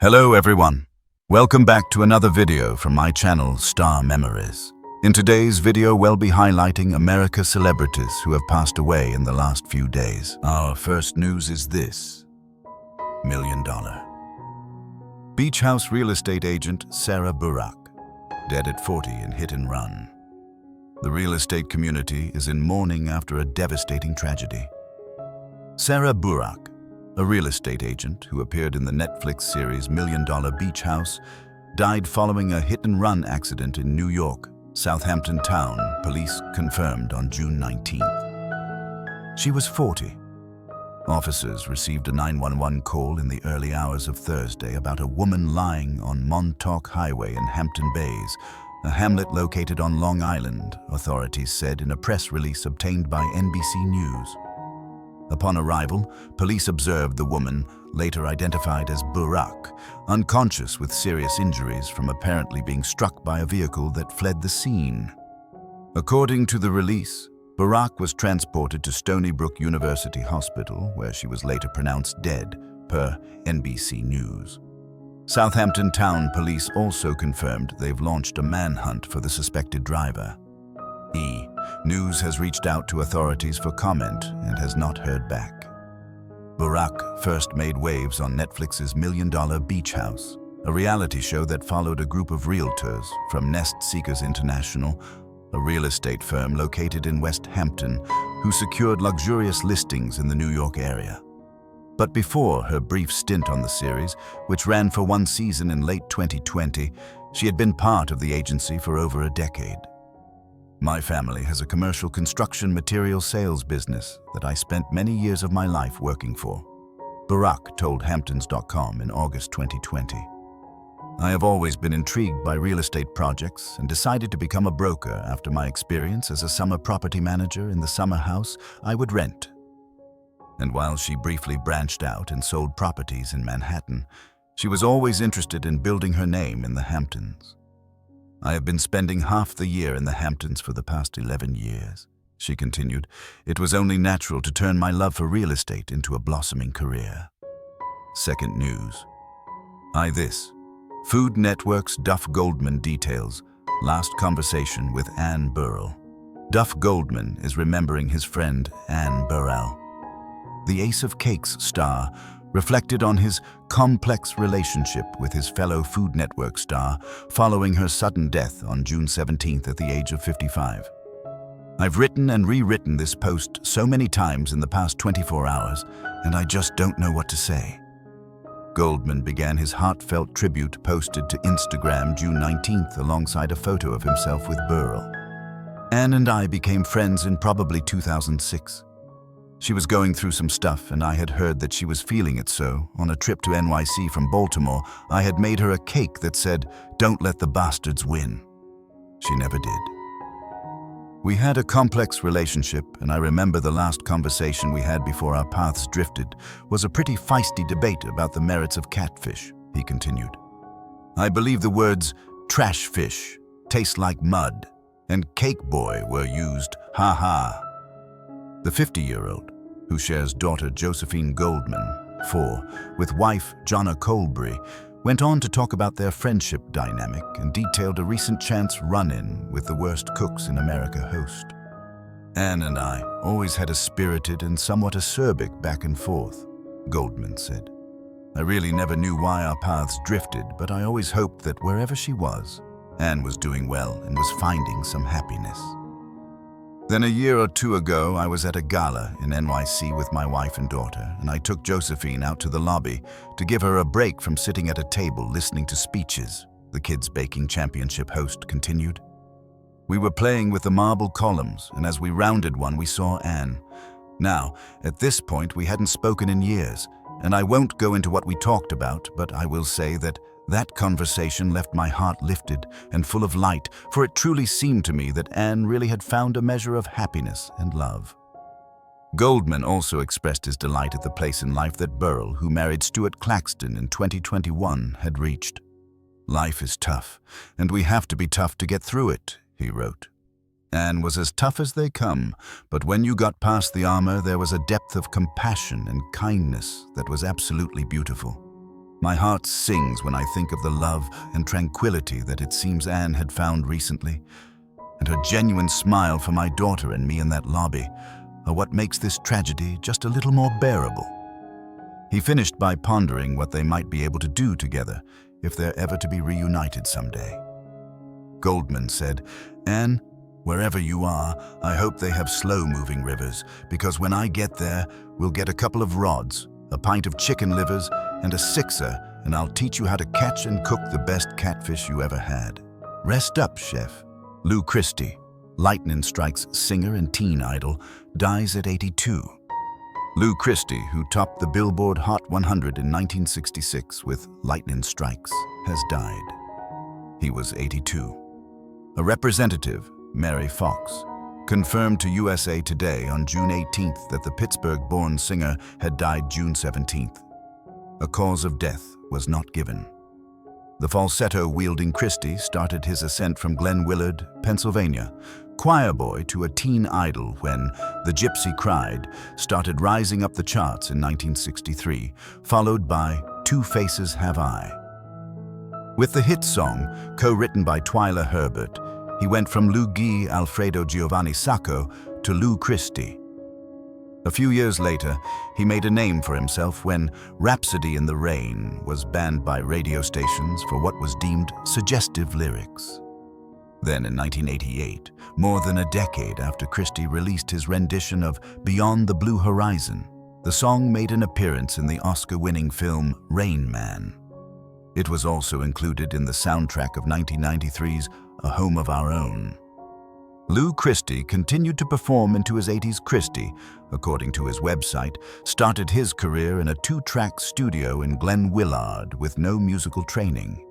Hello everyone. Welcome back to another video from my channel, Star Memories. In today's video, we'll be highlighting America's celebrities who have passed away in the last few days. Our first news is this. $1 million. Beach house real estate agent Sara Burack, dead at 40 in hit and run. The real estate community is in mourning after a devastating tragedy. Sara Burack, a real estate agent who appeared in the Netflix series $1 Million Beach House, died following a hit-and-run accident in New York, Southampton town, police confirmed on June 19th. She was 40. Officers received a 911 call in the early hours of Thursday about a woman lying on Montauk Highway in Hampton Bays, a hamlet located on Long Island, authorities said in a press release obtained by NBC News. Upon arrival, police observed the woman, later identified as Burack, unconscious with serious injuries from apparently being struck by a vehicle that fled the scene. According to the release, Burack was transported to Stony Brook University Hospital, where she was later pronounced dead, per NBC News. Southampton Town Police also confirmed they've launched a manhunt for the suspected driver. News has reached out to authorities for comment and has not heard back. Burack first made waves on Netflix's $1 Million Beach House, a reality show that followed a group of realtors from Nest Seekers International, a real estate firm located in West Hampton, who secured luxurious listings in the New York area. But before her brief stint on the series, which ran for one season in late 2020, she had been part of the agency for over a decade. My family has a commercial construction material sales business that I spent many years of my life working for, Burack told Hamptons.com in August 2020. I have always been intrigued by real estate projects and decided to become a broker after my experience as a summer property manager in the summer house I would rent. And while she briefly branched out and sold properties in Manhattan, she was always interested in building her name in the Hamptons. I have been spending half the year in the Hamptons for the past 11 years, she continued. It was only natural to turn my love for real estate into a blossoming career. Second news. Food Network's Duff Goldman details last conversation with Anne Burrell. Duff Goldman is remembering his friend Anne Burrell. The Ace of Cakes star reflected on his complex relationship with his fellow Food Network star following her sudden death on June 17th at the age of 55. I've written and rewritten this post so many times in the past 24 hours, and I just don't know what to say. Goldman began his heartfelt tribute posted to Instagram June 19th alongside a photo of himself with Burrell. Anne and I became friends in probably 2006. She was going through some stuff, and I had heard that she was feeling it, so on a trip to NYC from Baltimore, I had made her a cake that said, "Don't let the bastards win." She never did. We had a complex relationship, and I remember the last conversation we had before our paths drifted was a pretty feisty debate about the merits of catfish, he continued. I believe the words trash fish, taste like mud, and cake boy were used, ha ha. The 50-year-old, who shares daughter Josephine Goldman, 4, with wife Jonna Colbury, went on to talk about their friendship dynamic and detailed a recent chance run-in with the worst cooks in America host. Anne and I always had a spirited and somewhat acerbic back and forth, Goldman said. I really never knew why our paths drifted, but I always hoped that wherever she was, Anne was doing well and was finding some happiness. Then a year or two ago, I was at a gala in NYC with my wife and daughter, and I took Josephine out to the lobby to give her a break from sitting at a table listening to speeches, the Kids Baking Championship host continued. We were playing with the marble columns, and as we rounded one, we saw Anne. Now, at this point, we hadn't spoken in years, and I won't go into what we talked about, but I will say that conversation left my heart lifted and full of light, for it truly seemed to me that Anne really had found a measure of happiness and love. Goldman also expressed his delight at the place in life that Burrell, who married Stuart Claxton in 2021, had reached. Life is tough, and we have to be tough to get through it, he wrote. Anne was as tough as they come, but when you got past the armor, there was a depth of compassion and kindness that was absolutely beautiful. My heart sings when I think of the love and tranquility that it seems Anne had found recently, and her genuine smile for my daughter and me in that lobby are what makes this tragedy just a little more bearable." He finished by pondering what they might be able to do together if they're ever to be reunited someday. Goldman said, "Anne, wherever you are, I hope they have slow-moving rivers, because when I get there, we'll get a couple of rods, a pint of chicken livers, and a sixer, and I'll teach you how to catch and cook the best catfish you ever had. Rest up, chef." Lou Christie, Lightning Strikes singer and teen idol, dies at 82. Lou Christie, who topped the Billboard Hot 100 in 1966 with Lightning Strikes, has died. He was 82. A representative, Mary Fox, confirmed to USA Today on June 18th that the Pittsburgh-born singer had died June 17th. A cause of death was not given. The falsetto-wielding Christie started his ascent from Glen Willard, Pennsylvania, choir boy to a teen idol when The Gypsy Cried started rising up the charts in 1963, followed by Two Faces Have I. With the hit song, co-written by Twyla Herbert, he went from Luigi Alfredo Giovanni Sacco to Lou Christie. A few years later, he made a name for himself when Rhapsody in the Rain was banned by radio stations for what was deemed suggestive lyrics. Then in 1988, more than a decade after Christie released his rendition of Beyond the Blue Horizon, the song made an appearance in the Oscar-winning film Rain Man. It was also included in the soundtrack of 1993's A Home of Our Own. Lou Christie continued to perform into his 80s. Christie, according to his website, started his career in a 2-track studio in Glen Willard with no musical training.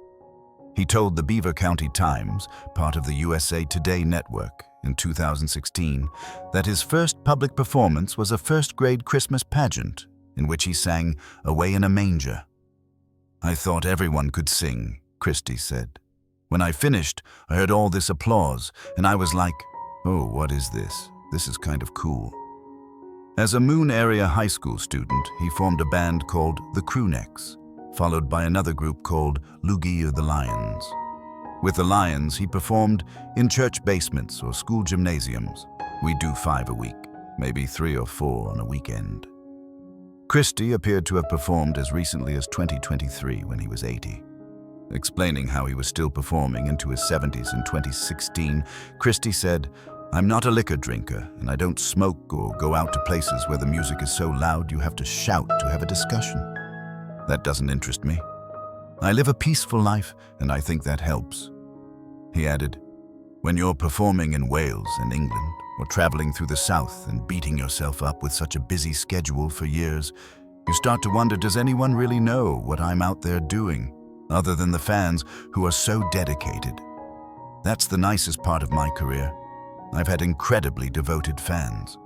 He told the Beaver County Times, part of the USA Today network, in 2016, that his first public performance was a first-grade Christmas pageant in which he sang Away in a Manger. "I thought everyone could sing," Christie said. "When I finished, I heard all this applause, and I was like, oh, what is this? This is kind of cool." As a Moon Area high school student, he formed a band called the Crewnecks, followed by another group called Luigi the Lions. With the Lions, he performed in church basements or school gymnasiums. We do 5 a week, maybe 3 or 4 on a weekend. Christie appeared to have performed as recently as 2023 when he was 80. Explaining how he was still performing into his 70s in 2016, Christie said, "I'm not a liquor drinker, and I don't smoke or go out to places where the music is so loud you have to shout to have a discussion. That doesn't interest me. I live a peaceful life, and I think that helps." He added, "When you're performing in Wales and England, or traveling through the South and beating yourself up with such a busy schedule for years, you start to wonder, does anyone really know what I'm out there doing, other than the fans who are so dedicated? That's the nicest part of my career. I've had incredibly devoted fans."